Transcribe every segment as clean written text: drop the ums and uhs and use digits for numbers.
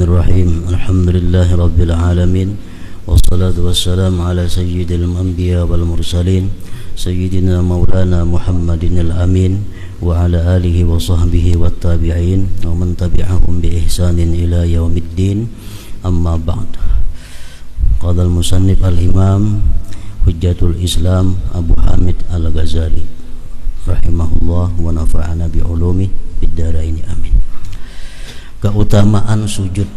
Bismillahirrahmanirrahim. Alhamdulillahi rabbil alamin. Wassalatu wassalamu ala sayyidil anbiya wal mursalin sayyidina maulana Muhammadin al-amin wa ala alihi wa sahbihi wat tabi'in wa man tabi'ahum bi ihsanin ila yaumiddin. Amma ba'd. Qala al-musannif al-imam Hujjatul Islam Abu Hamid Al-Ghazali rahimahullah wa nafa'ana bi ulumi fid dharain amin. Keutamaan sujud.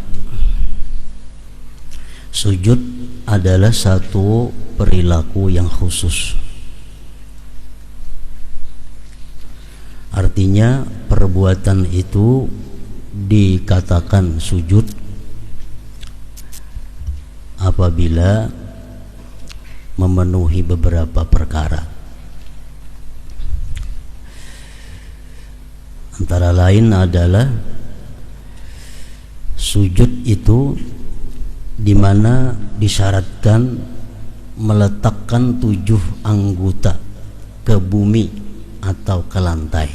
Sujud adalah satu perilaku yang khusus. Artinya perbuatan itu dikatakan sujud apabila memenuhi beberapa perkara. Antara lain adalah sujud itu di mana disyaratkan meletakkan 7 anggota ke bumi atau ke lantai.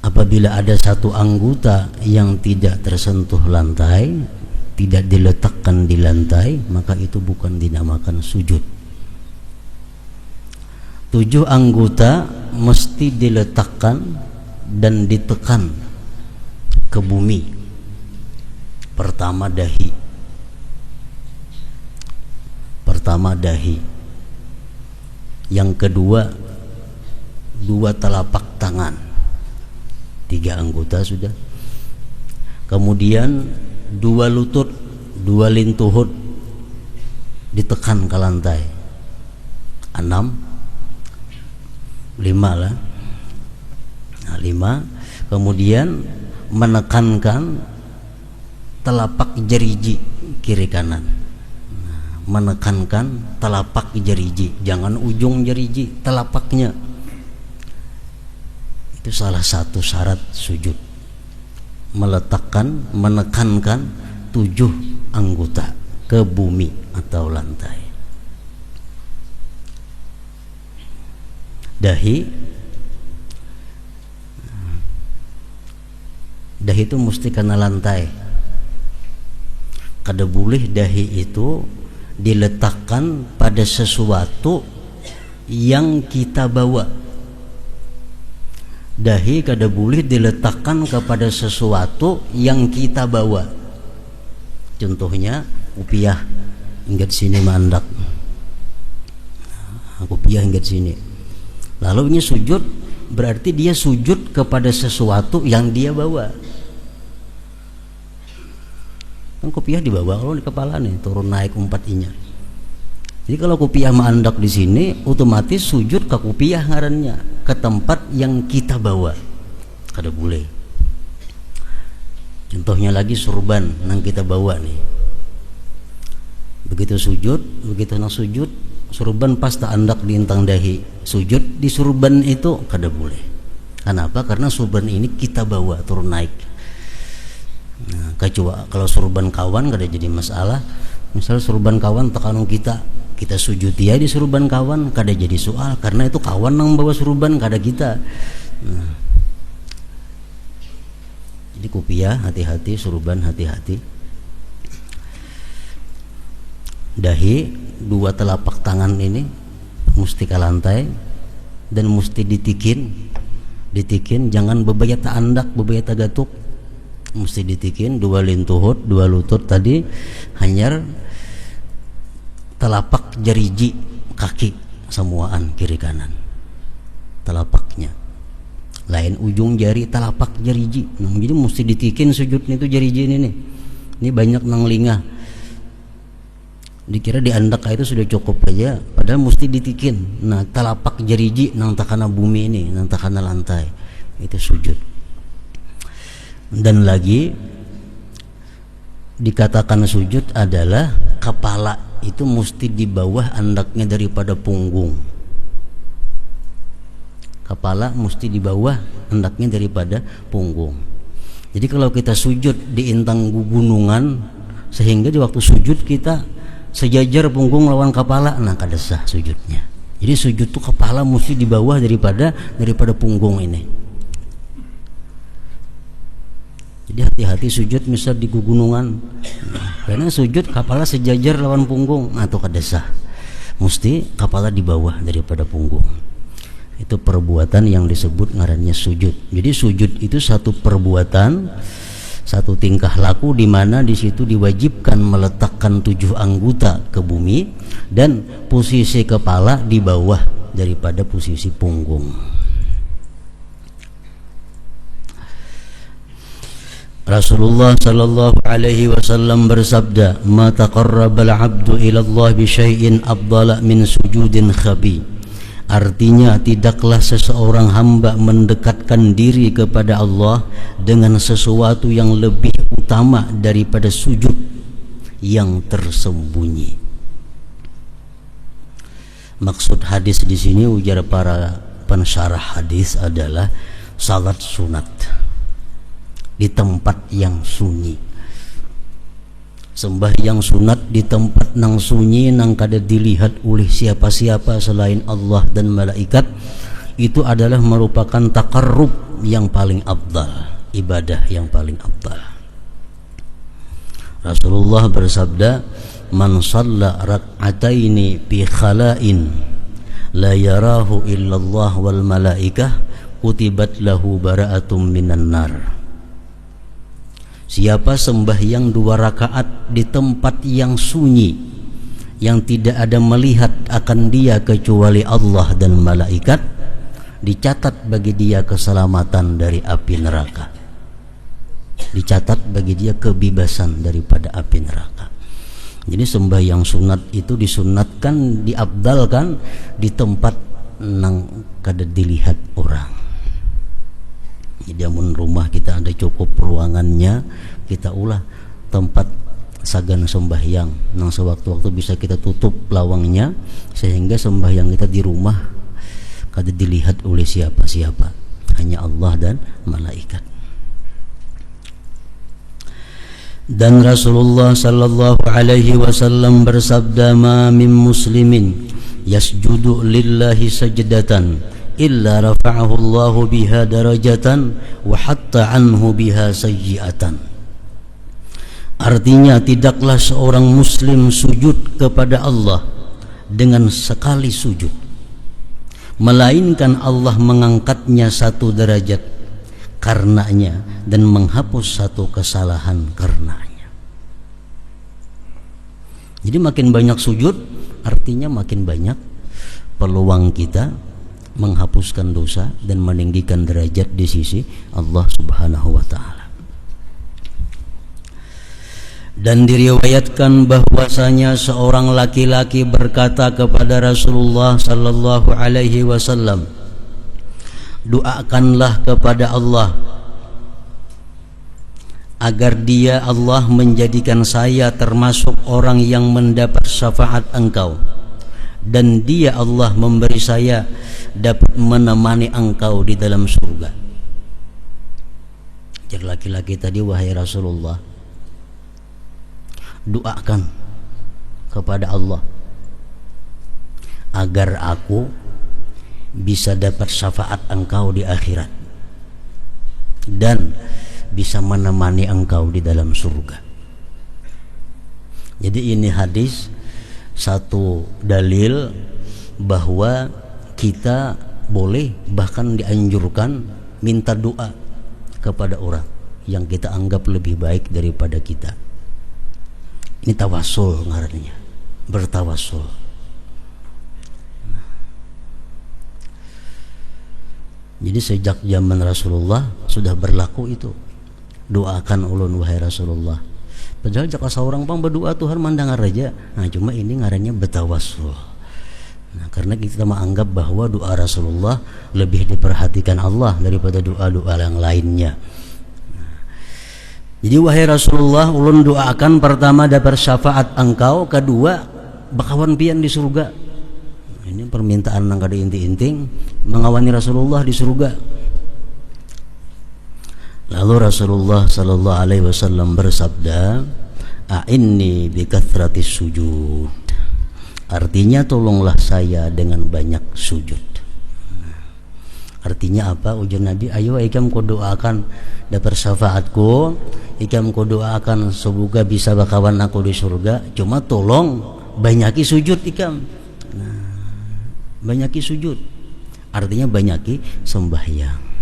Apabila ada satu anggota yang tidak tersentuh lantai, tidak diletakkan di lantai, maka itu bukan dinamakan sujud. 7 anggota mesti diletakkan dan ditekan ke bumi. Pertama dahi. Yang kedua 2 telapak tangan. 3 anggota sudah. Kemudian 2 lutut, 2 lintuhut ditekan ke lantai. 5 lah. 5. Kemudian menekankan telapak jeriji kiri kanan. Menekankan telapak jeriji, jangan ujung jeriji, telapaknya. Itu salah satu syarat sujud. Menekankan 7 anggota ke bumi atau lantai. Dahi itu mesti kena lantai. Kada boleh dahi itu diletakkan pada sesuatu yang kita bawa. Dahi kada boleh diletakkan kepada sesuatu yang kita bawa. Contohnya kupiah hingga sini mandak. Kupiah hingga sini. Lalu ini sujud, berarti dia sujud kepada sesuatu yang dia bawa. Kan kopiah dibawa kalau di kepala nih, turun naik umpatinya. Jadi kalau kopiah mandak di sini, otomatis sujud ke kopiah ngarannya, ke tempat yang kita bawa. Kada boleh. Contohnya lagi surban yang kita bawa nih. Begitu nak sujud, surban pas tak andak di intang dahi, sujud di surban itu kada boleh. Kenapa? Karena surban ini kita bawa turun naik. Nah, kecuali kalau surban kawan kada jadi masalah. Misal surban kawan tekanung kita sujud dia di surban kawan kada jadi soal, karena itu kawan yang bawa surban kada kita. Nah, jadi kupiah hati-hati, surban hati-hati. Dahi 2 telapak tangan ini mesti ke lantai dan mesti ditikin, jangan bebayat andak, bebayat gatuk, mesti ditikin. 2 lintuhut, 2 lutut tadi, hanyar telapak jeriji kaki semuaan kiri kanan, telapaknya lain ujung jari telapak jeriji. Nah, jadi mesti ditikin sujudnya itu jeriji ini nih. Ini banyak nang lingah, dikira di andak itu sudah cukup aja, padahal mesti ditikin. Nah, telapak jeriji nang takana bumi ini, nang takana lantai, itu sujud. Dan lagi dikatakan sujud adalah kepala itu mesti di bawah andaknya daripada punggung. Kepala mesti di bawah andaknya daripada punggung. Jadi kalau kita sujud di intang gunungan, sehingga di waktu sujud kita sejajar punggung lawan kepala, nah kada sah sujudnya. Jadi sujud tuh kepala mesti di bawah daripada punggung ini. Jadi hati-hati sujud misal di gunungan, karena sujud kepala sejajar lawan punggung atau kadesah, mesti kepala di bawah daripada punggung. Itu perbuatan yang disebut ngarannya sujud. Jadi sujud itu satu perbuatan, satu tingkah laku di mana di situ diwajibkan meletakkan 7 anggota ke bumi dan posisi kepala di bawah daripada posisi punggung. Rasulullah sallallahu alaihi wasallam bersabda, "Ma taqarrabal 'abdu ila Allah bi syai'in afdala min sujudin khabi." Artinya tidaklah seseorang hamba mendekatkan diri kepada Allah dengan sesuatu yang lebih utama daripada sujud yang tersembunyi. Maksud hadis di sini ujar para pensyarah hadis adalah salat sunat di tempat yang sunyi. Sembahyang sunat di tempat nang sunyi nang kada dilihat oleh siapa-siapa selain Allah dan malaikat, itu adalah merupakan taqarrub yang paling afdal, ibadah yang paling afdal. Rasulullah bersabda, "Man shalla rak'ataini fi khala'in la yarahu illallah wal malaikah kutibat lahu bara'atum minan nar." Siapa sembahyang 2 rakaat di tempat yang sunyi, yang tidak ada melihat akan dia kecuali Allah dan malaikat, dicatat bagi dia keselamatan dari api neraka, dicatat bagi dia kebebasan daripada api neraka. Jadi sembahyang sunat itu disunatkan, diabdalkan di tempat nang kada dilihat orang. Jadi amun rumah kita ada cukup ruangannya, kita ulah tempat sagan sembahyang nang sewaktu-waktu bisa kita tutup lawangnya sehingga sembahyang kita di rumah kada dilihat oleh siapa-siapa, hanya Allah dan malaikat. Dan Rasulullah sallallahu alaihi wasallam bersabda, "Ma min muslimin yasjudu lillahi sajdatan illa rafa'ahu Allahu biha darajatan wa hatta anhu biha sayyi'atan." Artinya tidaklah seorang muslim sujud kepada Allah dengan sekali sujud, melainkan Allah mengangkatnya 1 derajat karenanya dan menghapus 1 kesalahan karenanya. Jadi makin banyak sujud artinya makin banyak peluang kita menghapuskan dosa dan meninggikan derajat di sisi Allah Subhanahu wa taala. Dan diriwayatkan bahwasanya seorang laki-laki berkata kepada Rasulullah sallallahu alaihi wasallam, "Doakanlah kepada Allah agar dia Allah menjadikan saya termasuk orang yang mendapat syafaat engkau, dan dia Allah memberi saya dapat menemani engkau di dalam surga." Jadi laki-laki tadi, "Wahai Rasulullah, doakan kepada Allah agar aku bisa dapat syafaat engkau di akhirat dan bisa menemani engkau di dalam surga." Jadi ini hadis satu dalil bahwa kita boleh bahkan dianjurkan minta doa kepada orang yang kita anggap lebih baik daripada kita. Ini tawasul ngarannya, bertawasul. Jadi sejak zaman Rasulullah sudah berlaku itu. Doakan ulun wahai Rasulullah. Padahal jika seorang pang berdoa Tuhan mandang raja. Nah, cuma ini ngarannya bertawasul. Nah, karena kita menganggap bahwa doa Rasulullah lebih diperhatikan Allah daripada doa-doa yang lainnya. Jadi wahai Rasulullah, ulun doakan pertama dapat syafaat engkau, kedua bakawan pian di surga. Ini permintaan nang kada inti-inting mengawani Rasulullah di surga. Lalu Rasulullah sallallahu alaihi wasallam bersabda, "A'inni bi kathratis sujud." Artinya tolonglah saya dengan banyak sujud. Artinya apa? Ujar Nabi, ayo ikam ko doakan dapat syafaatku, ikam ko doakan semoga bisa bakawan aku di surga. Cuma tolong banyaki sujud ikam. Nah, banyaki sujud. Artinya banyaki sembahyang.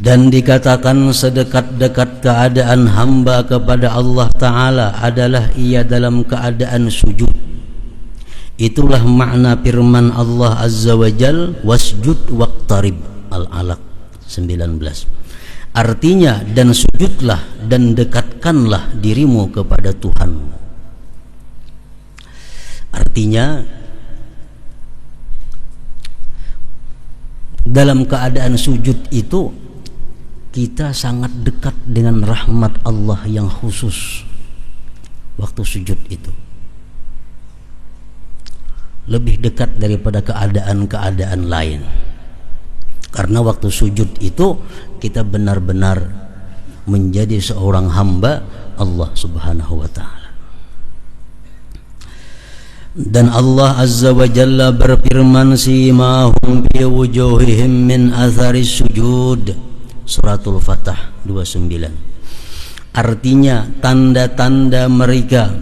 Dan dikatakan sedekat-dekat keadaan hamba kepada Allah Ta'ala adalah ia dalam keadaan sujud. Itulah makna firman Allah Azza wa Jal, wasjud waqtarib, Al-Alaq 19. Artinya, dan sujudlah dan dekatkanlah dirimu kepada Tuhan. Artinya, dalam keadaan sujud itu kita sangat dekat dengan rahmat Allah yang khusus waktu sujud itu, lebih dekat daripada keadaan-keadaan lain. Karena waktu sujud itu kita benar-benar menjadi seorang hamba Allah Subhanahu wa Ta'ala. Dan Allah Azza wa Jalla berfirman, simahum fi wujuhihim min atharis sujud, Suratul Fatah 29. Artinya tanda-tanda mereka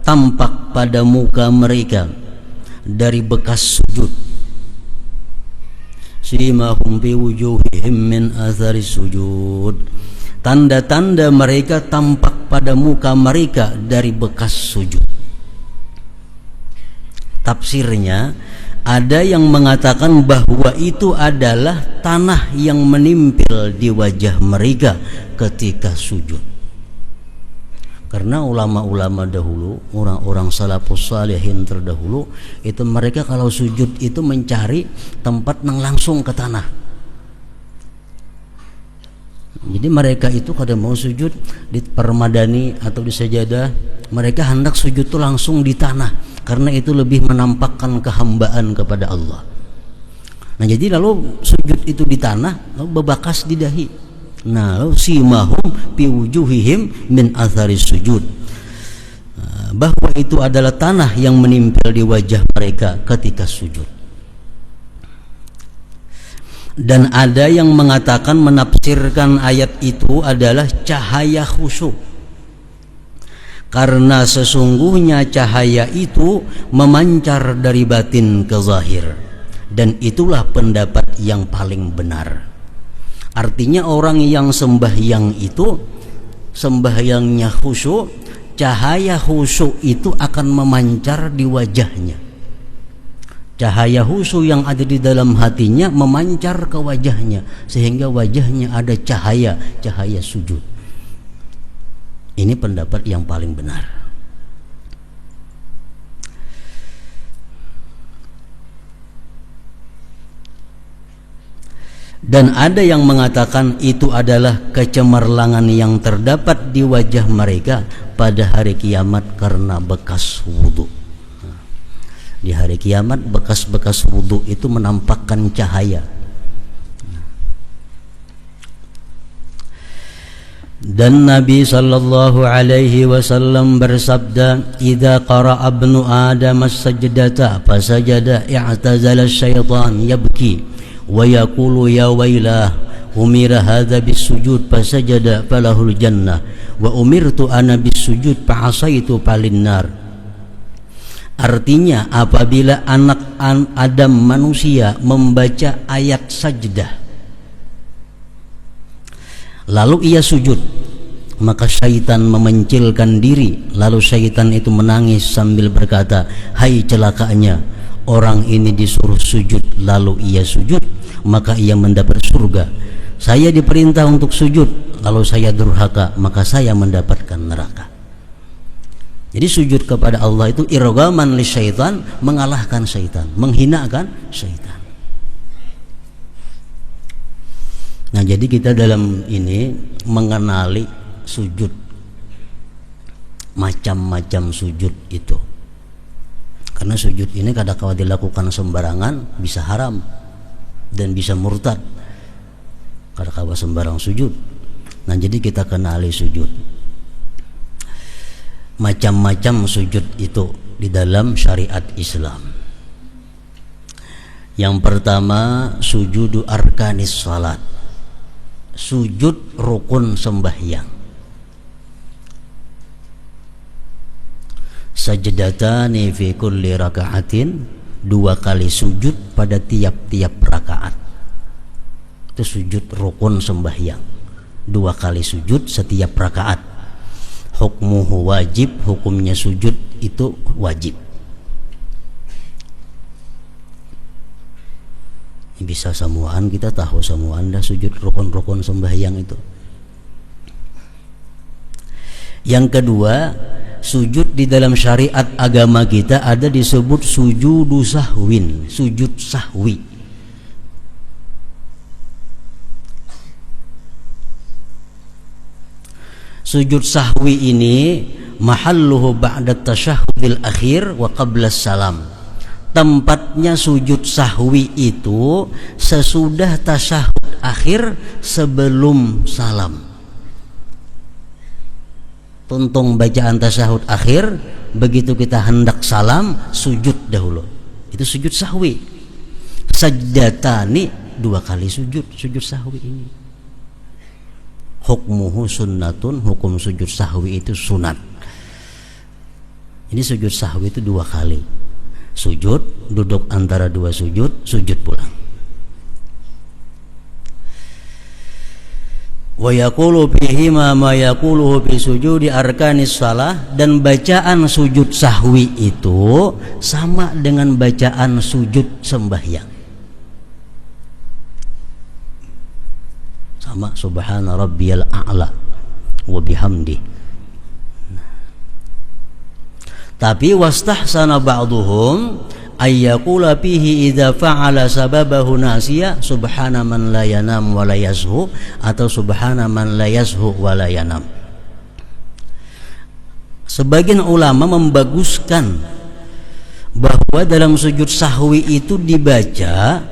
tampak pada muka mereka dari bekas sujud. Simahum fi wujuhihim min atharis sujud, tanda-tanda mereka tampak pada muka mereka dari bekas sujud. Tafsirnya, ada yang mengatakan bahwa itu adalah tanah yang menempel di wajah mereka ketika sujud. Karena ulama-ulama dahulu, orang-orang salafus salihin terdahulu, itu mereka kalau sujud itu mencari tempat yang langsung ke tanah. Jadi mereka itu kalau mau sujud di permadani atau di sajadah, mereka hendak sujud itu langsung di tanah, karena itu lebih menampakkan kehambaan kepada Allah. Nah, jadi lalu sujud itu di tanah, lalu bebakas di dahi. Nah, lalu simahum fi wujuhihim min atharis sujud, bahwa itu adalah tanah yang menempel di wajah mereka ketika sujud. Dan ada yang mengatakan, menafsirkan ayat itu adalah cahaya khusyuk, karena sesungguhnya cahaya itu memancar dari batin ke zahir, dan itulah pendapat yang paling benar. Artinya orang yang sembahyang itu, sembahyangnya khusyuk, cahaya khusyuk itu akan memancar di wajahnya. Cahaya khusyuk yang ada di dalam hatinya memancar ke wajahnya, sehingga wajahnya ada cahaya sujud. Ini pendapat yang paling benar. Dan ada yang mengatakan itu adalah kecemerlangan yang terdapat di wajah mereka pada hari kiamat karena bekas wudhu. Di hari kiamat bekas-bekas wudhu itu menampakkan cahaya. Dan Nabi sallallahu alaihi wasallam bersabda, "Idza qara'a ibnu Adam as-sajdata fasajada i'tazala asy-syaitan yabki wa yaqulu ya wailah umira hadza bis-sujud fasajada falahul jannah wa umirtu ana bis-sujud fa asaitu falinnar." Artinya, apabila anak Adam manusia membaca ayat sajdah lalu ia sujud, maka syaitan memencilkan diri, lalu syaitan itu menangis sambil berkata, "Hai celakanya, orang ini disuruh sujud lalu ia sujud, maka ia mendapat surga. Saya diperintah untuk sujud, lalu saya durhaka, maka saya mendapatkan neraka." Jadi sujud kepada Allah itu irghaman li syaitan, mengalahkan syaitan, menghinakan syaitan. Nah, jadi kita dalam ini mengenali sujud, macam-macam sujud itu. Karena sujud ini kadang-kala dilakukan sembarangan bisa haram dan bisa murtad. Kadang-kala sembarang sujud. Nah, jadi kita kenali sujud. Macam-macam sujud itu di dalam syariat Islam. Yang pertama, sujudu arkanis salat, sujud rukun sembahyang. Sajdatani fi kulli raka'atin, 2 kali sujud pada tiap-tiap rakaat. Itu sujud rukun sembahyang, 2 kali sujud setiap rakaat. Hukmuhu wajib, hukumnya sujud itu wajib. Bisa semuaan, kita tahu semuaan dah sujud rukun-rukun sembahyang itu. Yang kedua, sujud di dalam syariat agama kita ada disebut sujudu sahwin, sujud sahwi. Sujud sahwi ini mahalluhu ba'da tasyahhudil akhir wa qabla salam. Tempatnya sujud sahwi itu sesudah tasyahud akhir, sebelum salam. Tuntung bacaan tasyahud akhir, begitu kita hendak salam, sujud dahulu. Itu sujud sahwi. Sajdatani, 2 kali sujud sahwi ini. Hukmuhu sunnatun, hukum sujud sahwi itu sunat. Ini sujud sahwi itu 2 kali. Sujud, duduk antara 2 sujud, sujud pulang. Wa yaqulu fihi ma yaquluhu fi sujudi arkanis shalah, dan bacaan sujud sahwi itu sama dengan bacaan sujud sembahyang. Sama, subhana rabbiyal a'la wa bihamdi. Tapi wastahsana ba'duhum ayyaqula fihi idza fa'ala sababahu nasiya subhana man la yanam wa la yazhu, atau subhana man la yazhu wa la yanam. Sebagian ulama membaguskan bahwa dalam sujud sahwi itu dibaca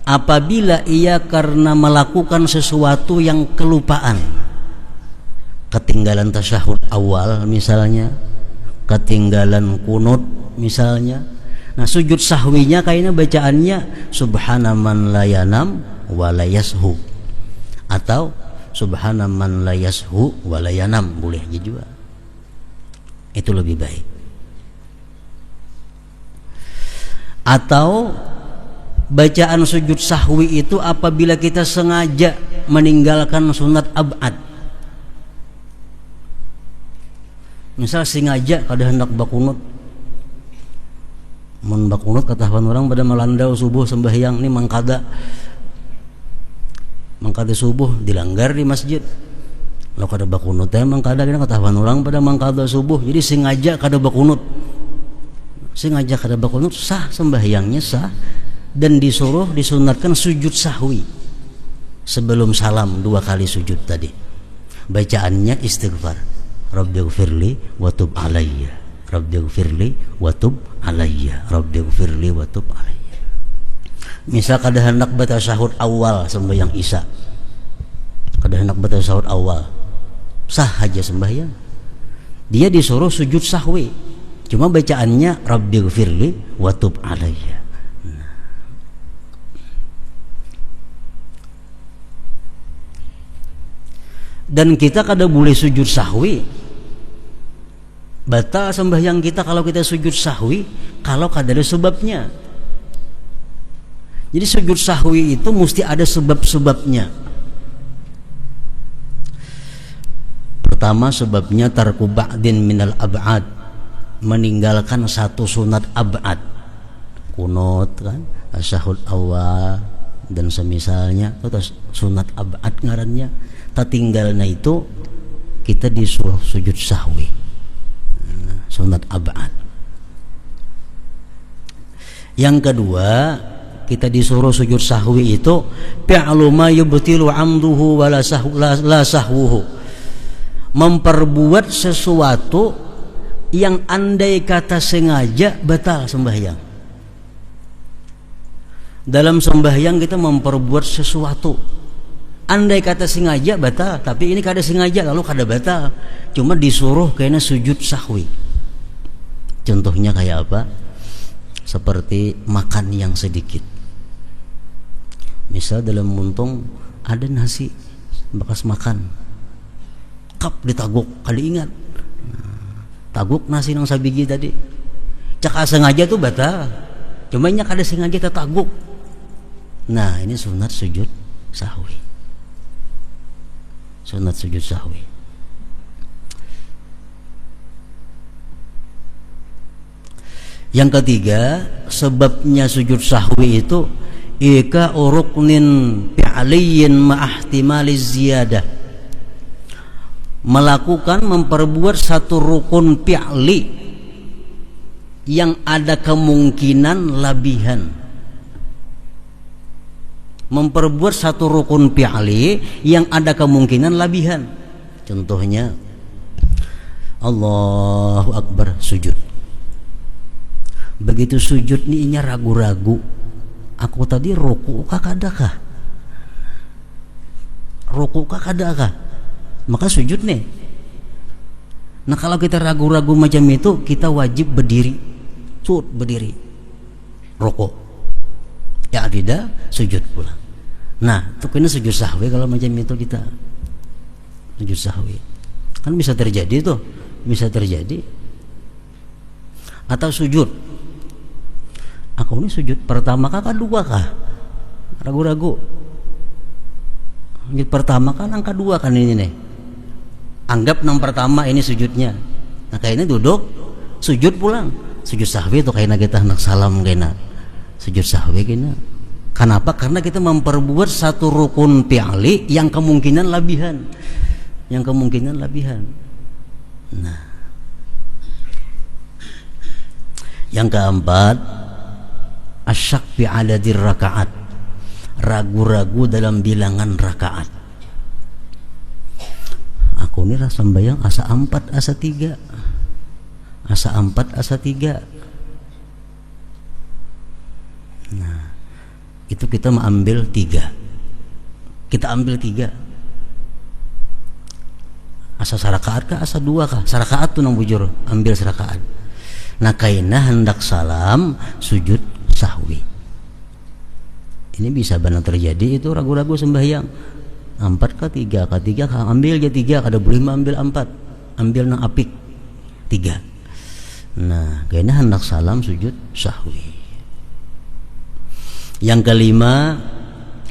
apabila ia karena melakukan sesuatu yang kelupaan, ketinggalan tasyahud awal misalnya, ketinggalan kunut misalnya. Nah, sujud sahwinya kayaknya bacaannya subhana man la yanam wa la yashu, atau subhana man la yashu wa la yanam, boleh juga. Itu lebih baik. Atau bacaan sujud sahwi itu apabila kita sengaja meninggalkan sunat ab'ad. Misal sengaja kada hendak bakunut, mun bakunut ketahuan orang pada melandau subuh sembahyang ini mangkada subuh dilanggar di masjid. Lo kada bakunut teh mangkada kena ketahuan orang pada mangkada subuh, jadi sengaja kada bakunut. Sengaja kada bakunut sah, sembahyangnya sah, dan disuruh disunatkan sujud sahwi sebelum salam, 2 kali sujud tadi. Bacaannya istighfar, Rabbighfirli wa tub alayya, Rabbighfirli wa tub alayya, Rabbighfirli wa tub alayya. Misal kada hendak baca tasyahud awal sembahyang isya, kada hendak baca tasyahud awal, sah aja sembahyang. Dia disuruh sujud sahwi, cuma bacaannya Rabbighfirli wa tub alayya. Dan kita kada boleh sujud sahwi, batal sembahyang kita kalau kita sujud sahwi kalau kada ada sebabnya. Jadi sujud sahwi itu mesti ada sebab-sebabnya. Pertama, sebabnya tarku ba'din minal ab'ad, meninggalkan satu sunat ab'ad, kunut kan, tasyahud awal dan semisalnya, atau sunat ab'ad ngarannya. Tinggalnya itu kita disuruh sujud sahwi, sunat ab'ad. Yang kedua, kita disuruh sujud sahwi itu fi'lu ma yubtilu 'amduhu wa la sahwuhu, memperbuat sesuatu yang andai kata sengaja batal sembahyang. Dalam sembahyang kita memperbuat sesuatu, andai kata sengaja batal, tapi ini kada sengaja lalu kada batal, cuma disuruh kayaknya sujud sahwi. Contohnya kayak apa? seperti makan yang sedikit. Misal dalam muntung ada nasi bekas makan, kap ditaguk kali ingat, taguk nasi nang sabigi tadi, cak sengaja tuh batal, cuma nya kada sengaja tertaguk. Nah ini sunat sujud sahwi, sunat sujud sahwi. Yang ketiga, sebabnya sujud sahwi itu ika ruknin fi'liyin ma'ahtimaliz ziyadah, melakukan memperbuat satu rukun fi'li yang ada kemungkinan labihan. Memperbuat satu rukun fi'li yang ada kemungkinan labihan. Contohnya Allahu Akbar sujud. Begitu sujud nih inya ragu-ragu, aku tadi ruku kah kadakah, ruku kah kadakah, maka sujud nih. Nah kalau kita ragu-ragu macam itu, kita wajib berdiri, berdiri, ruku, ya tidak sujud pula. Nah itu kena sujud sahwi. Kalau macam itu kita sujud sahwi, kan bisa terjadi tuh, bisa terjadi. Atau sujud, aku ini sujud pertama kah kedua kah, ragu-ragu. Sujud pertama kan angka dua kan ini nih, anggap yang pertama ini sujudnya. Nah kayaknya duduk sujud pulang, sujud sahwi itu kayaknya kita nak salam kayaknya sujud sahwi kayaknya. Kenapa? Karena kita memperbuat satu rukun fi'li yang kemungkinan labihan, yang kemungkinan labihan. Nah yang keempat, asyak fi adadir rakaat, ragu-ragu dalam bilangan rakaat. Aku ini rasa sembahyang asa 4 asa 3, asa 4 asa 3. Nah itu kita mengambil 3, kita ambil 3. Asa sarakaat kah asa 2 kah, sarakaat tuh nang bujur, ambil sarakaat. Nah kaina hendak salam sujud sahwi. Ini bisa benar terjadi itu ragu-ragu sembahyang 4 ke 3 ke 3 kah, ambil aja 3, kada boleh ambil 4, ambil nang apik 3. Nah kaina hendak salam sujud sahwi. Yang kelima,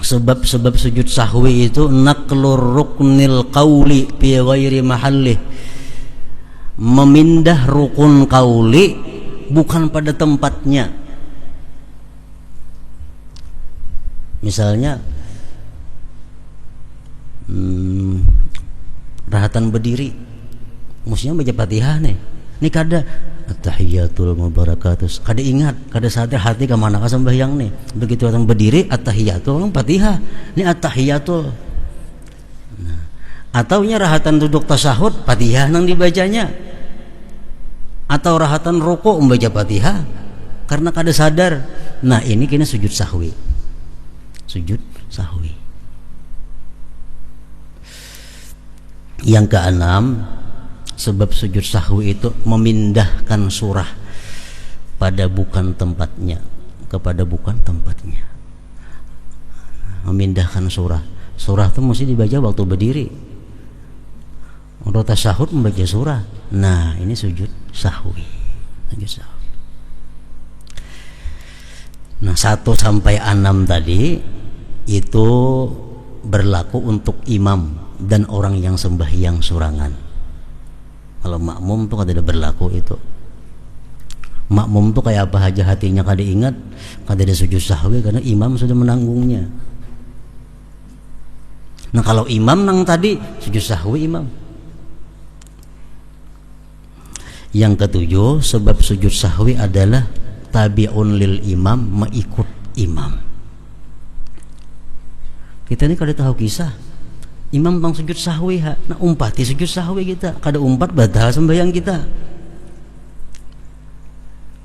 sebab-sebab sujud sahwi itu naqlur ruknil qauli fi ghairi mahallih, memindah rukun qauli bukan pada tempatnya. Misalnya rahatan berdiri, mestinya baca Fatihah nih, ini kada at-tahiyatul mubarakatus, kada ingat, kada sadar hati kemana ka sembahyang nih. Begitu orang berdiri at-tahiyatul orang Fatihah, ini at-tahiyatul. Nah, atau nya rahatan duduk tasyahud Fatihah nang dibacanya, atau rahatan ruku membaca Fatihah karena kada sadar. Nah ini kena sujud sahwi, sujud sahwi. Yang keenam, sebab sujud sahwi itu memindahkan surah pada bukan tempatnya, kepada bukan tempatnya. Memindahkan surah, surah itu mesti dibaca waktu berdiri. Untuk tasyahud membaca surah. Nah ini sujud sahwi, sujud sahwi. Nah 1 sampai 6 tadi itu berlaku untuk imam dan orang yang sembahyang sorangan. Kalau makmum tuh kada berlaku itu. Makmum tuh kayak apa aja hatinya kada ingat, kada ada sujud sahwi karena imam sudah menanggungnya. Nah kalau imam nang tadi sujud sahwi imam. Yang ketujuh, sebab sujud sahwi adalah tabi'un lil imam, mengikut imam. Kita ini kada tahu kisah imam bang sujud sahwi ha, nah umpati sujud sahwi kita, kada umpat batal sembahyang kita.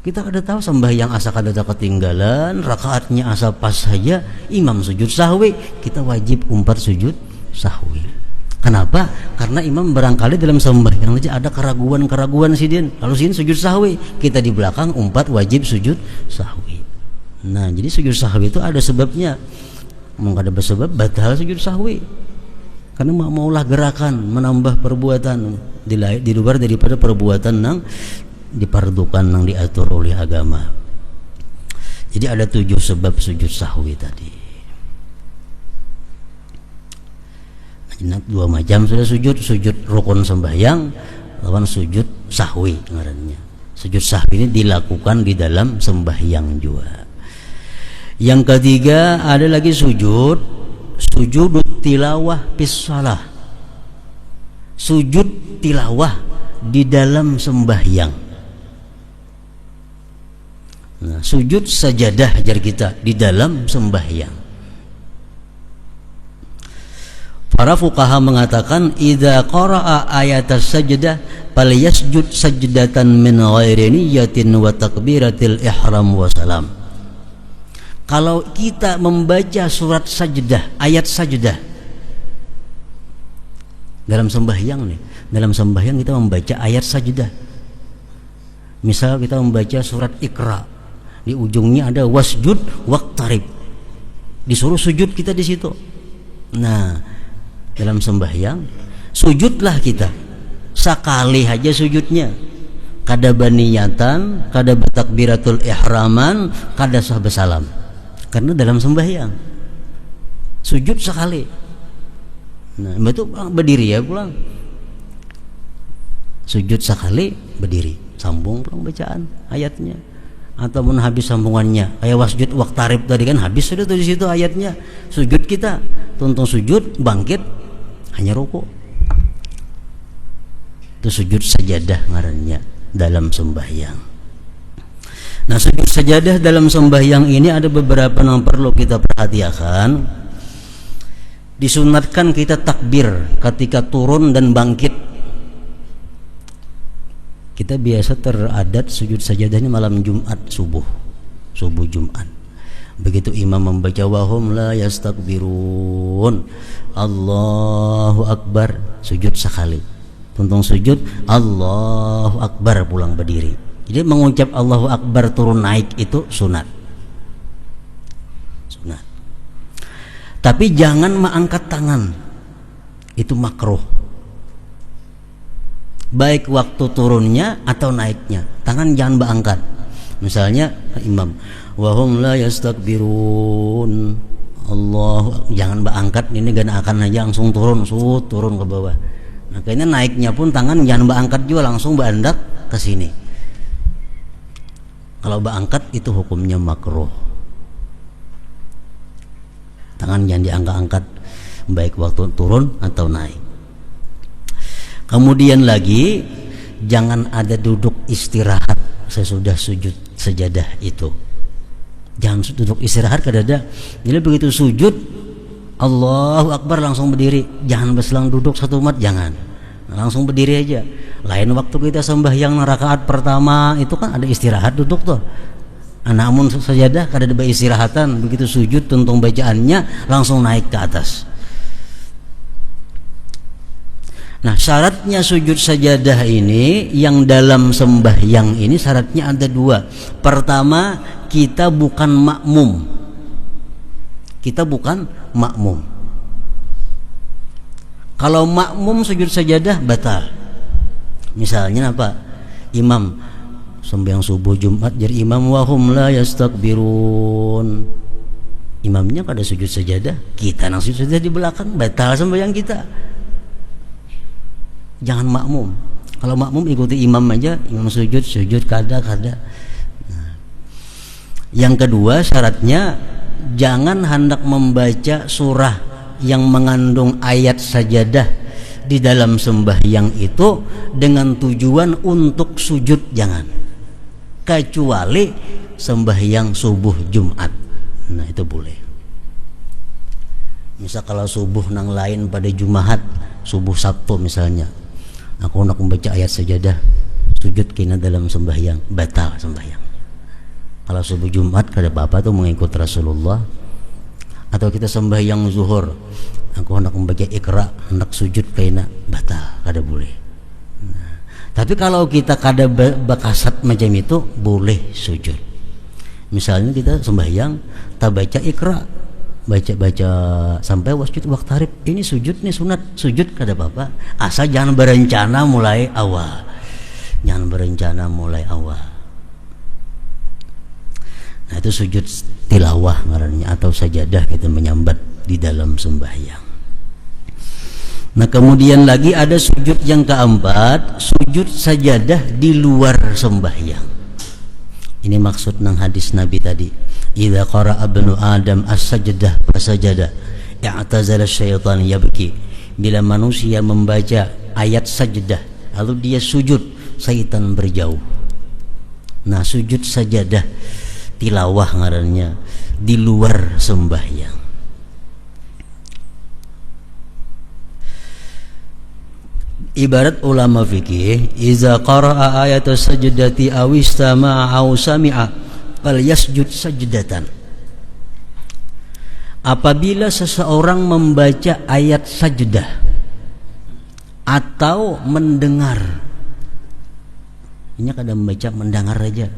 Kita kada tahu sembahyang asa kada ada ketinggalan, rakaatnya asa pas saja, imam sujud sahwi, kita wajib umpat sujud sahwi. Kenapa? Karena imam barangkali dalam sembahyang aja ada keraguan sidin, lalu sidin sujud sahwi, kita di belakang umpat wajib sujud sahwi. Nah, jadi sujud sahwi itu ada sebabnya. Mau ada sebab batal sujud sahwi. Karena maulah gerakan menambah perbuatan di luar daripada perbuatan yang dipardukan, yang diatur oleh agama. Jadi ada 7 sebab sujud sahwi tadi. Nah, 2 macam sudah sujud rukun sembahyang lawan sujud sahwi ngarannya. Sujud sahwi ini dilakukan di dalam sembahyang juga. Yang ketiga ada lagi sujud tilawah fis shalah. Sujud tilawah di dalam sembahyang. Nah, sujud sajadah ajar kita di dalam sembahyang. Para fuqaha mengatakan idza qara'a ayatas sajdah falyasjud sajdatan min ghairi niyyatin wa takbiratil ihram wa salam. Kalau kita membaca surat sajdah, ayat sajdah dalam sembahyang nih, dalam sembahyang kita membaca ayat sajdah. Misal kita membaca surat Iqra, di ujungnya ada wasjud waqtarib. Disuruh sujud kita di situ. Nah, dalam sembahyang sujudlah kita sekali aja sujudnya, kada baniyatan, kada bertakbiratul ihraman, kada sah bersalam, karena dalam sembahyang sujud sekali. Nah, itu berdiri ya pulang, sujud sekali berdiri, sambung pulang bacaan ayatnya, ataupun habis sambungannya kayak wasjud waqtarib tadi kan habis sudah tuh di situ ayatnya, sujud kita tuntung sujud bangkit hanya rukuk. Itu sujud sajadah ngarannya dalam sembahyang. Nah, sujud sajadah dalam sembahyang ini ada beberapa yang perlu kita perhatikan. Disunatkan kita takbir ketika turun dan bangkit. Kita biasa teradat sujud sajadahnya malam Jumat subuh Jumat. Begitu imam membaca wahum la yastakbirun Allahu Akbar, sujud sekali, tuntung sujud Allahu Akbar pulang berdiri. Jadi mengucap Allahu Akbar turun naik itu sunat. Tapi jangan mengangkat tangan, itu makruh, baik waktu turunnya atau naiknya, tangan jangan berangkat. Misalnya imam wahum la yastakbirun Allah, jangan berangkat, ini gak akan aja langsung turun ke bawah. Nah, kayaknya naiknya pun tangan jangan berangkat juga, langsung berandak ke sini. Kalau berangkat itu hukumnya makruh. Tangan jangan diangkat-angkat baik waktu turun atau naik. Kemudian lagi jangan ada duduk istirahat sesudah sujud sajadah itu. Jangan duduk istirahat kadada. Jadi begitu sujud Allahu Akbar langsung berdiri, jangan berselang duduk 1 menit, jangan, langsung berdiri aja. Lain waktu kita sembahyang rakaat pertama itu kan ada istirahat duduk tuh. Namun sajadah kada ada istirahatan, begitu sujud tuntung bacaannya langsung naik ke atas. Nah, syaratnya sujud sajadah ini yang dalam sembahyang ini syaratnya ada 2. Pertama, kita bukan makmum. Kalau makmum sujud sajadah batal. Misalnya apa? Imam sembahyang subuh Jumat jadi imam wahum la yastakbirun. Imamnya kada sujud sajadah, kita nang sujud sajadah di belakang, batal sembahyang kita. Jangan makmum. Kalau makmum ikuti imam aja, imam sujud kada. Nah, yang kedua syaratnya jangan hendak membaca surah yang mengandung ayat sajadah di dalam sembahyang itu dengan tujuan untuk sujud, jangan, kecuali sembahyang subuh Jumat. Nah, itu boleh. Misal kalau subuh nang lain pada Jumat, subuh Sabtu misalnya, aku nak membaca ayat sajadah, sujud kena dalam sembahyang, batal sembahyang. Kalau subuh Jumat kada apa-apa tuh mengikut Rasulullah. Atau kita sembahyang zuhur Aku hendak membaca Iqra, hendak sujud kaina batal, kada boleh. Nah, tapi kalau kita kada bakasat macam itu boleh sujud. Misalnya kita sembahyang, tak baca Iqra, baca sampai wasjud waqtarib, ini sujud nih sunat, sujud kada apa-apa, asal jangan berencana mulai awal. Jangan berencana mulai awal. Nah, itu sujud tilawah ngarannya, atau sajadah kita menyambat di dalam sembahyang. Nah, kemudian lagi ada sujud yang keempat, sujud sajadah di luar sembahyang. Ini maksud nang hadis Nabi tadi, idza qara'a ibnu adam as-sajdah fasajada i'tazala syaitan yabki. Bila manusia membaca ayat sajdah lalu dia sujud, syaitan berjauh. Nah, sujud sajadah tilawah ngarannya di luar sembahyang. Ibarat ulama fikih, iza qara'a ayata sajdati aw istama'a aw sami'a fal yasjud sajdatan. Apabila seseorang membaca ayat sajdah atau mendengar, ini kadang membaca mendengar aja,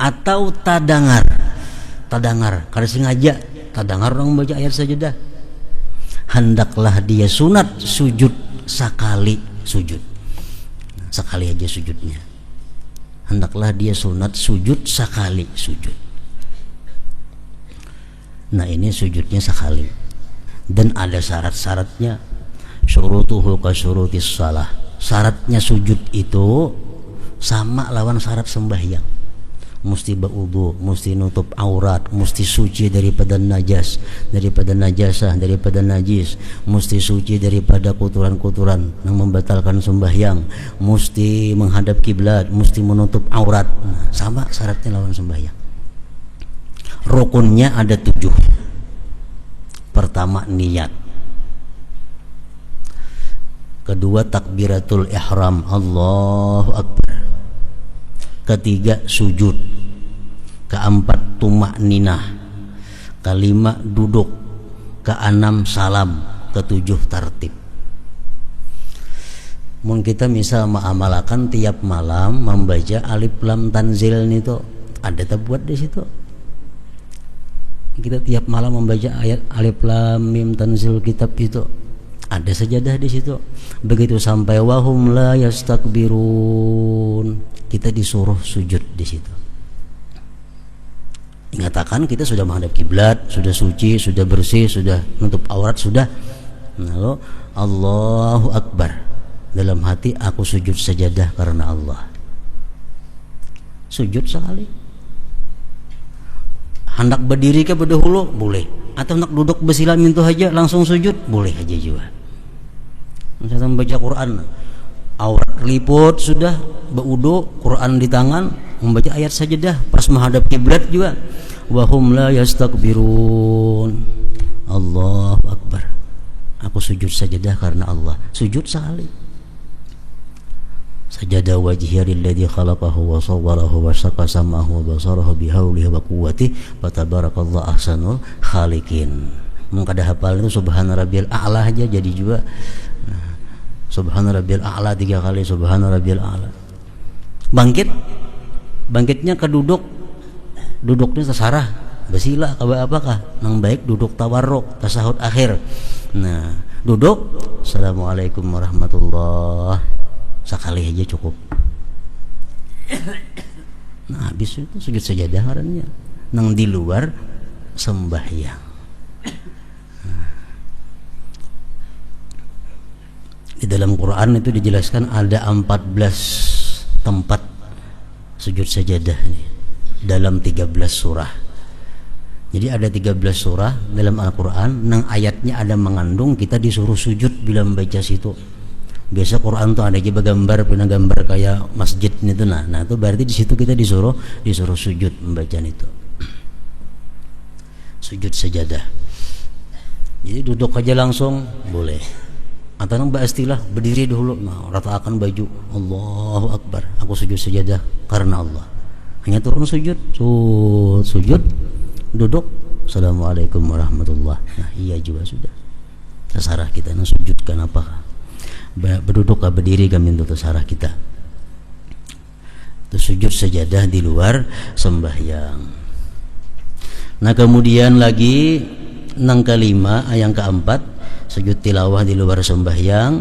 atau tadangar kada sengaja tadangar orang membaca ayat sajdah, hendaklah dia sunat sujud sekali sujud. Sekali aja sujudnya, hendaklah dia sunat sujud sekali sujud. Nah, ini sujudnya sekali dan ada syarat-syaratnya. Syurutuhu ka syurutis shalah. Syaratnya sujud itu sama lawan syarat sembahyang. Mesti berwudu, mesti nutup aurat, mesti suci daripada najas, daripada najasah, daripada najis, mesti suci daripada kotoran-kotoran yang membatalkan sembahyang, mesti menghadap kiblat, mesti menutup aurat. Nah, sama syaratnya lawan sembahyang. Rukunnya ada 7. Pertama niat, kedua takbiratul ihram, Allahu Akbar, ketiga sujud, keempat tumakninah, kelima duduk, keenam salam, ketujuh tartib. Mun kita misal mengamalkan tiap malam membaca alif lam tanzil itu, ada terbuat di situ. Kita tiap malam membaca ayat alif lam mim tanzil kitab itu, ada sajadah di situ. Begitu sampai wahum la yastakbirun, kita disuruh sujud di situ. Ingatakan kita sudah menghadap kiblat, sudah suci, sudah bersih, sudah nutup aurat, sudah. Lalu Allahu Akbar, dalam hati aku sujud sajadah karena Allah. Sujud sekali. Hendak berdiri ke berdahulu boleh, atau hendak duduk bersila mintu aja langsung sujud boleh aja juga. Misalnya membaca Quran, aurat liput sudah, berwudu, Quran di tangan, membaca ayat sajadah pas menghadap kiblat juga. Wahum la yastakbirun, Allahu Akbar, aku sujud sajadah karena Allah. Sujud sekali. Sajada wajhiya lilladzi khalaqahu wa sawwarahu wa syaqa sam'ahu wa basarahu bihaulihi wa quwwatihi fatabarakallahu ahsanul khaliqin. Mun kada hafal itu subhana rabbiyal a'la aja jadi juga. Subhana rabbiyal a'la 3 kali, subhana rabbiyal a'la. Bangkitnya ke duduknya tasarah, basila apakah nang baik duduk tawarruk, tasahud akhir. Nah, duduk, assalamualaikum warahmatullahi, sekali aja cukup. Nah, habis itu sujud sajadah ngarannya nang di luar sembahyang. Di dalam Quran itu dijelaskan ada 14 tempat sujud sajadah ini dalam 13 surah. Jadi ada 13 surah dalam Al-Quran nang ayatnya ada mengandung kita disuruh sujud bila membaca situ. Biasa Quran tuh ada aja pernah gambar kayak masjid itu, nah itu berarti di situ kita disuruh sujud membaca itu. Sujud sajadah. Jadi duduk aja langsung boleh. Atau nang istilah berdiri dulu, nah ratakan baju, Allahu Akbar, aku sujud sajadah karena Allah. Hanya turun sujud, duduk, assalamualaikum warahmatullah. Nah iya juga sudah. tasarah kita na sujud kan apa berduduk ka berdiri kami untuk tasarah kita itu sujud sajadah di luar sembahyang. Nah kemudian lagi nang kelima yang keempat sujud tilawah di luar sembahyang.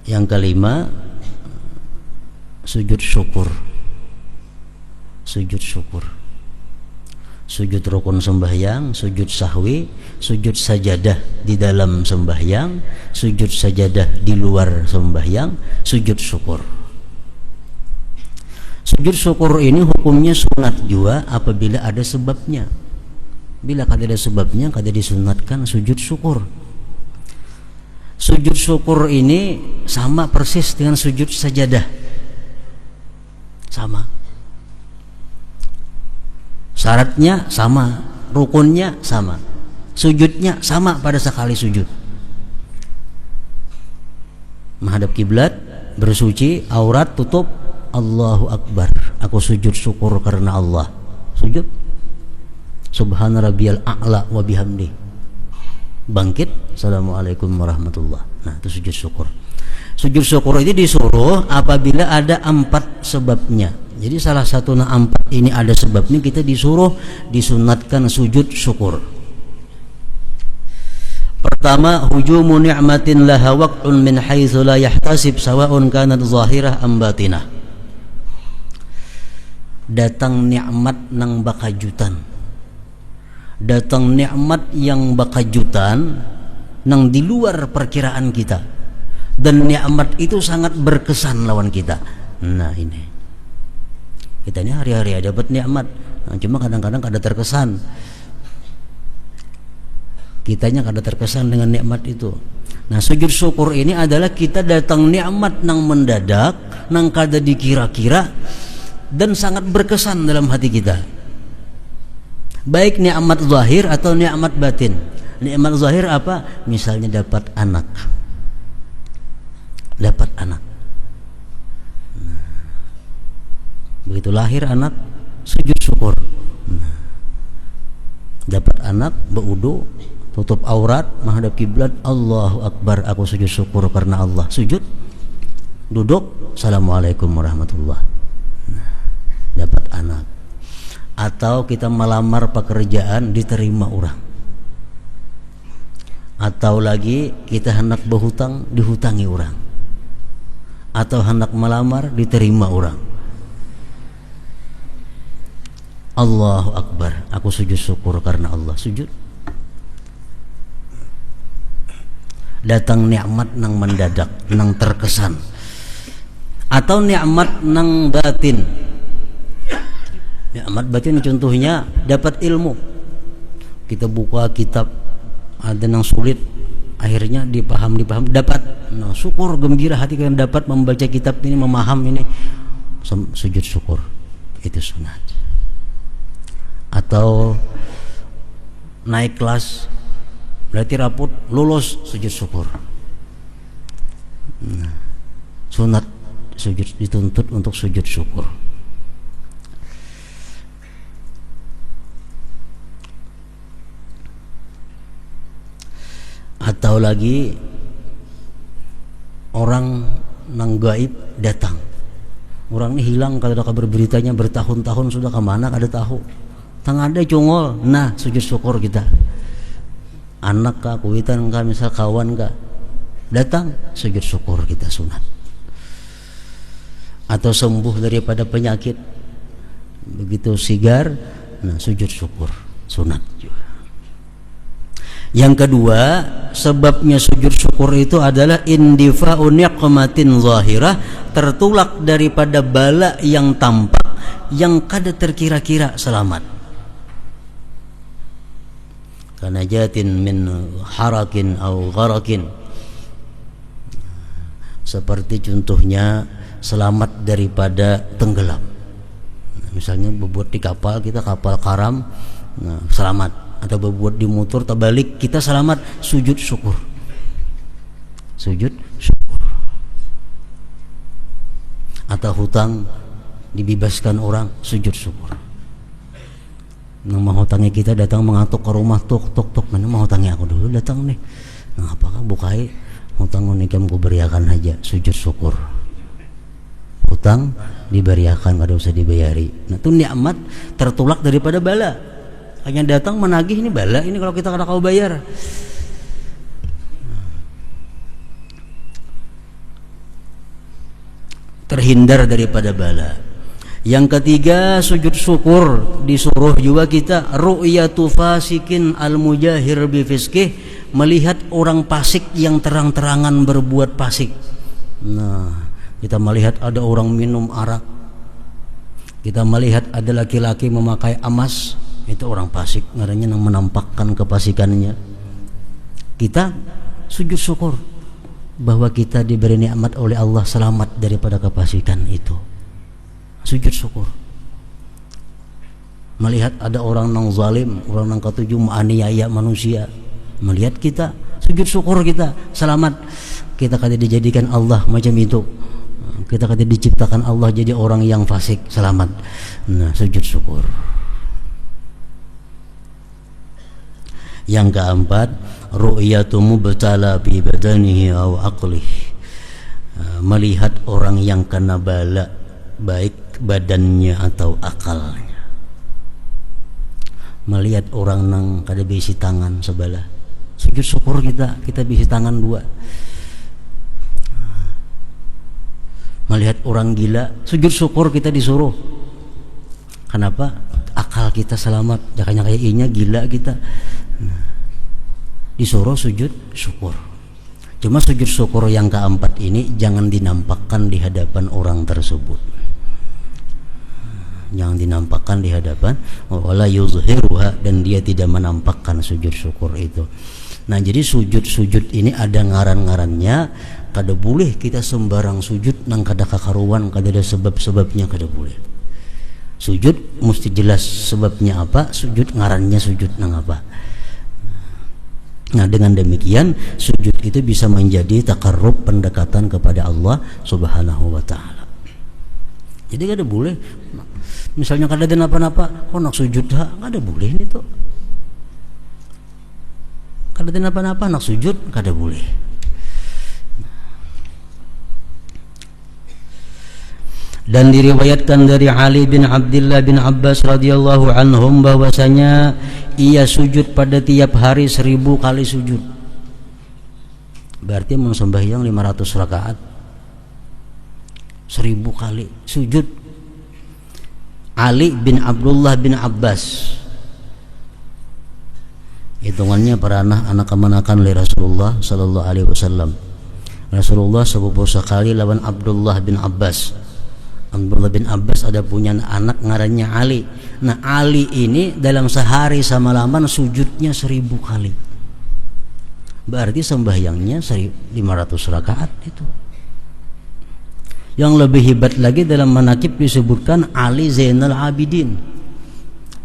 Yang kelima sujud syukur. Sujud rukun sembahyang, sujud sahwi, sujud sajadah di dalam sembahyang, sujud sajadah di luar sembahyang, sujud syukur. Sujud syukur ini hukumnya sunat juga apabila ada sebabnya. Bila kada ada sebabnya, kada disunatkan sujud syukur. Sujud syukur ini sama persis dengan sujud sajadah. Sama. Syaratnya sama, rukunnya sama, sujudnya sama pada sekali sujud. Menghadap kiblat, bersuci, aurat tutup, Allahu Akbar. Aku sujud syukur karena Allah. Sujud. Subhana rabbiyal a'la wa bihamdi. Bangkit, Assalamualaikum warahmatullah. Nah, itu sujud syukur. Sujud syukur itu disuruh apabila ada 4 sebabnya. Jadi salah satu 4 ini ada sebabnya, kita disuruh disunatkan sujud syukur. Pertama, hujumu ni'matin laha waq'un min haitsu la yahtasib sawa'un kanat zahirah am batinah. Datang nikmat nang bakajutan. Datang nikmat yang bakajutan nang di luar perkiraan kita. Dan nikmat itu sangat berkesan lawan kita. Nah ini. Kita ini hari-hari dapat nikmat, nah, cuma kadang-kadang kada terkesan. Kitanya kada terkesan dengan nikmat itu. Nah, sujud syukur ini adalah kita datang nikmat nang mendadak, nang kada dikira-kira dan sangat berkesan dalam hati kita. Baik nikmat zahir atau nikmat batin. Nikmat zahir apa? Misalnya dapat anak. Dapat anak. Begitu lahir anak, sujud syukur. Dapat anak, berwudu, tutup aurat, menghadap kiblat, Allahu Akbar, aku sujud syukur karena Allah. Sujud, duduk, Assalamualaikum warahmatullah. Dapat anak. Atau kita melamar pekerjaan, diterima orang. Atau lagi kita hendak berhutang, dihutangi orang. Atau hendak melamar, diterima orang. Allahu Akbar, aku sujud syukur karena Allah. Sujud. Datang nikmat nang mendadak, nang terkesan. Atau nikmat nang batin. Nikmat batin contohnya dapat ilmu. Kita buka kitab, ada nang sulit, akhirnya dipaham dapat. Nah, syukur, gembira hati kan dapat membaca kitab ini, memaham ini. Sujud syukur. Itu sunat. Atau naik kelas, berarti raput, lulus, sujud syukur. Nah, sunat sujud, dituntut untuk sujud syukur. Atau lagi orang nang gaib datang. Orang ini hilang, kalau ada kabar beritanya bertahun-tahun sudah kemana kada tahu. Tang ada cungol, nah sujud syukur kita. Anak kah, kuitan kah, misal kawan kah, datang, sujud syukur kita sunat. Atau sembuh daripada penyakit, begitu sigar, nah sujud syukur sunat juga. Yang kedua, sebabnya sujud syukur itu adalah indifa'u niqmatin zahirah, tertolak daripada bala yang tampak, yang kada terkira-kira selamat. Kanajatin min harakin au gharakin, seperti contohnya selamat daripada tenggelam. Misalnya berbuat di kapal, kita kapal karam, nah, selamat. Atau berbuat di motor terbalik, kita selamat, sujud syukur. Sujud syukur. Atau hutang dibebaskan orang, sujud syukur. Nang mahutangi kita datang mengatuk ke rumah, tok mana mahutangi aku dulu datang nih. Nah apakah bukai hutang unikam ku beriakan aja, sujud syukur. Hutang diberiakan, kada usah dibayari. Nah itu nikmat tertolak daripada bala. Hanya datang menagih, ini bala ini kalau kita kada kau bayar. Terhindar daripada bala. Yang ketiga, sujud syukur disuruh juga kita ru'yatu fasikin al-mujahir bifiskih, melihat orang fasik yang terang-terangan berbuat fasik. Nah, kita melihat ada orang minum arak, kita melihat ada laki-laki memakai emas, itu orang fasik, ngarannya yang menampakkan kefasikannya. Kita sujud syukur bahwa kita diberi nikmat oleh Allah, selamat daripada kefasikan itu. Sujud syukur. Melihat ada orang nang zalim, orang nang ketujuh menganiaya manusia, melihat kita, sujud syukur kita selamat. Kita kada dijadikan Allah macam itu, kita kada diciptakan Allah jadi orang yang fasik, selamat. Nah sujud syukur. Yang keempat, ru'yatu mubtala bi badanihi aw aqlihi, melihat orang yang kena bala, baik badannya atau akalnya. Melihat orang nang kada bisi tangan sebelah, sujud syukur kita bisi tangan dua. Melihat orang gila, sujud syukur kita disuruh. Kenapa? Akal kita selamat, jangan kayak inya gila kita. Disuruh sujud syukur. Cuma sujud syukur yang keempat ini jangan dinampakkan di hadapan orang tersebut. Jangan dinampakkan di hadapan, wala yuzhiruha, dan dia tidak menampakkan sujud syukur itu. Nah jadi sujud ini ada ngaran-ngarannya. Kada boleh kita sembarang sujud nang kada kakaruan, kada ada sebab-sebabnya, kada boleh. Sujud mesti jelas sebabnya apa, sujud ngarannya sujud nang apa. Nah dengan demikian sujud itu bisa menjadi takarrub, pendekatan kepada Allah Subhanahu wa taala. Jadi kada boleh misalnya kada ada napa-napa, kok nak sujud kada boleh ini tuh. Kada ada napa-napa nak sujud kada boleh. Dan diriwayatkan dari Ali bin Abdullah bin Abbas radhiyallahu anhum bahwasanya ia sujud pada tiap hari 1000 kali sujud. Berarti mau sembahyang 500 rakaat, 1000 kali sujud. Ali bin Abdullah bin Abbas, hitungannya para anak kemanakan oleh Rasulullah sallallahu alaihi wasallam. Rasulullah sepupu sekali lawan Abdullah bin Abbas. Abdullah bin Abbas ada punya anak ngarannya Ali. Nah Ali ini dalam sehari semalaman sujudnya 1000 kali. Berarti sembahyangnya 500 rakaat itu. Yang lebih hebat lagi dalam manaqib disebutkan Ali Zainal Abidin.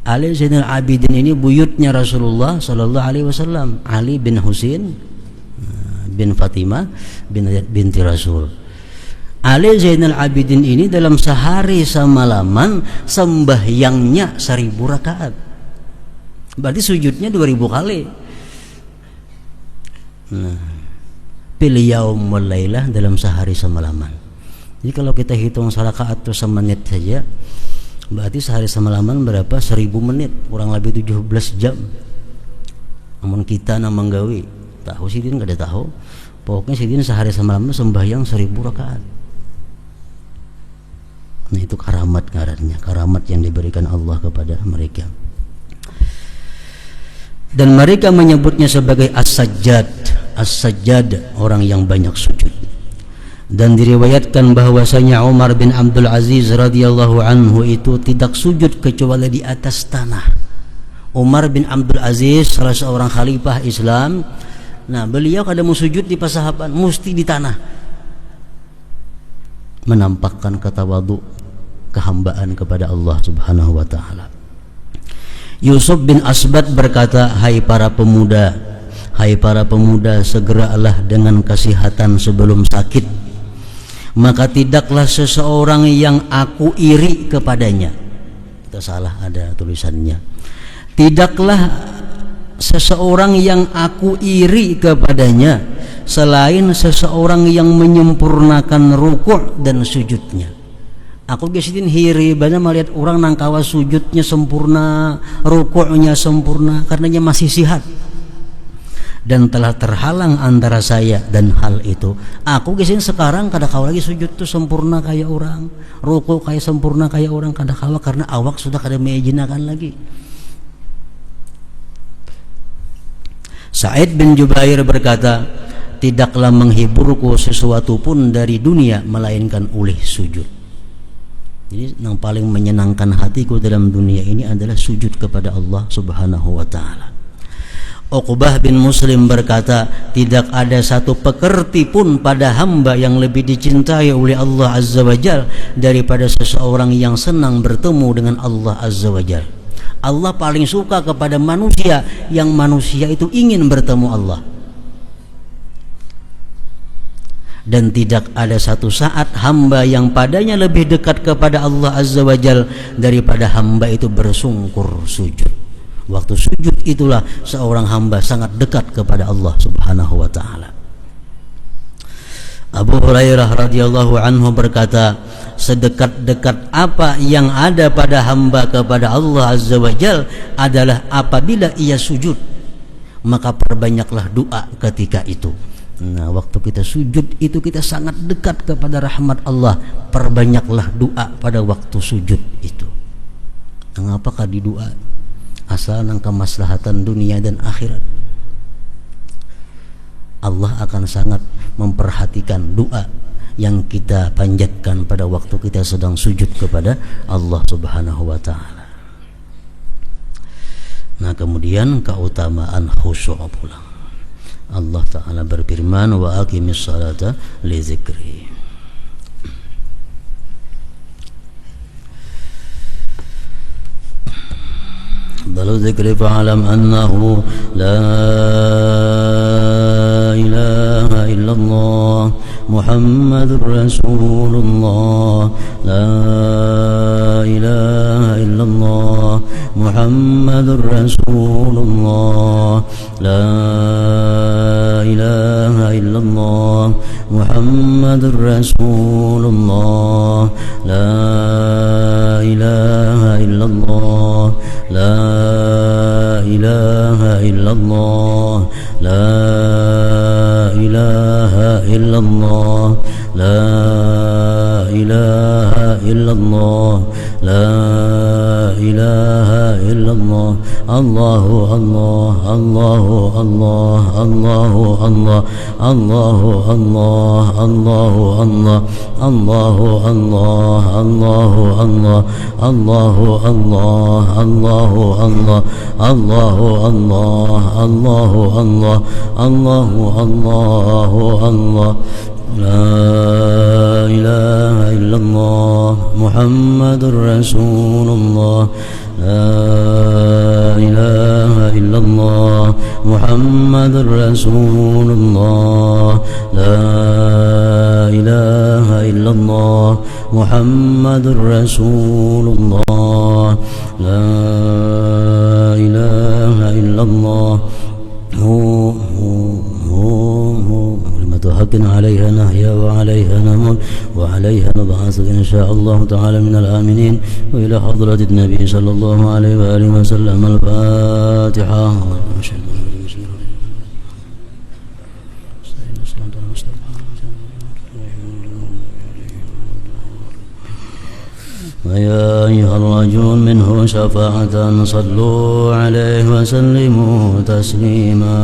Ali Zainal Abidin ini buyutnya Rasulullah sallallahu alaihi wasallam, Ali bin Husain bin Fatimah binti Rasul. Ali Zainal Abidin ini dalam sehari semalaman sembahyangnya 1000 rakaat. Berarti sujudnya 2000 kali. Nah, pilih yaum wal lailah dalam sehari semalaman. Jadi kalau kita hitung rakaat atau semenit saja, berarti sehari semalaman berapa? 1000 menit, kurang lebih 17 jam. Namun kita nang menggawi, tahu sidin enggak ada tahu. Pokoknya sidin sehari semalaman sembahyang 1000 rakaat. Nah itu karamat ngarannya, karamat yang diberikan Allah kepada mereka. Dan mereka menyebutnya sebagai as-sajjad. As-sajjad, orang yang banyak sujud. Dan diriwayatkan bahwasanya Umar bin Abdul Aziz radhiyallahu anhu itu tidak sujud kecuali di atas tanah. Umar bin Abdul Aziz salah seorang khalifah Islam. Nah beliau kada mau sujud di pasahaban, mesti di tanah, menampakkan ketawadu, kehambaan kepada Allah Subhanahu wa taala. Yusuf bin Asbat berkata, hai para pemuda, segeralah dengan kesehatan sebelum sakit, maka tidaklah seseorang yang aku iri kepadanya. Itu salah, ada tulisannya. Tidaklah seseorang yang aku iri kepadanya selain seseorang yang menyempurnakan rukuk dan sujudnya. Aku gesitin hiri banyak melihat orang nangkawa sujudnya sempurna, rukuknya sempurna, karenanya masih sihat. Dan telah terhalang antara saya dan hal itu. Aku gesitin sekarang kada kawa lagi sujud tuh sempurna kayak orang, rukuk kayak sempurna kayak orang, kada kawa karena awak sudah kada mengijinakan lagi. Sa'id bin Jubair berkata, tidaklah menghiburku sesuatu pun dari dunia melainkan oleh sujud. Jadi yang paling menyenangkan hatiku dalam dunia ini adalah sujud kepada Allah Subhanahu wa taala. Uqbah bin Muslim berkata, tidak ada satu pekerti pun pada hamba yang lebih dicintai oleh Allah Azza wa Jalla daripada seseorang yang senang bertemu dengan Allah Azza wa Jalla. Allah paling suka kepada manusia yang manusia itu ingin bertemu Allah. Dan tidak ada satu saat hamba yang padanya lebih dekat kepada Allah Azza wa Jalla daripada hamba itu bersungkur sujud. Waktu sujud itulah seorang hamba sangat dekat kepada Allah Subhanahu wa taala. Abu Hurairah radhiyallahu anhu berkata, sedekat-dekat apa yang ada pada hamba kepada Allah Azza wa Jalla adalah apabila ia sujud, maka perbanyaklah doa ketika itu. Nah, waktu kita sujud itu kita sangat dekat kepada rahmat Allah. Perbanyaklah doa pada waktu sujud itu. Mengapakah di doa? Asal nang kemaslahatan dunia dan akhirat. Allah akan sangat memperhatikan doa yang kita panjatkan pada waktu kita sedang sujud kepada Allah Subhanahu wa taala. Nah, kemudian keutamaan khusyuk pula. Allah Ta'ala berfirman, wa aqimis salata li dzikri. Balu dzikri fa'alam annahu la ilaha illallah Muhammadur Rasulullah, la ilaha illallah Muhammadur Rasulullah, la ilaha illallah Muhammadur Rasulullah, la ilaha illallah, la ilaha illallah, la ilaha illallah, la ilaha illallah, la ilaha illallah. Allahu Allah, Allahu Allah, Allahu Allah, Allahu Allah, Allahu Allah, Allahu Allah, Allahu Allah, Allahu Allah, Allahu Allah, Allahu Allah, Allahu Allah, Allahu Allahu Allah. La ilaha illallah Muhammadur Rasulullah, la ilaha illallah Muhammadur Rasulullah, la ilaha illallah Muhammadur Rasulullah, la ilaha illallah حق عليها نحيا وعليها نموت وعليها نبعث إن شاء الله تعالى من الآمنين. وإلى حضرة النبي صلى الله عليه وآله وسلم. الفاتحة. ويا أيها الرجل منه شفاعة صلوا عليه وسلموا تسليما.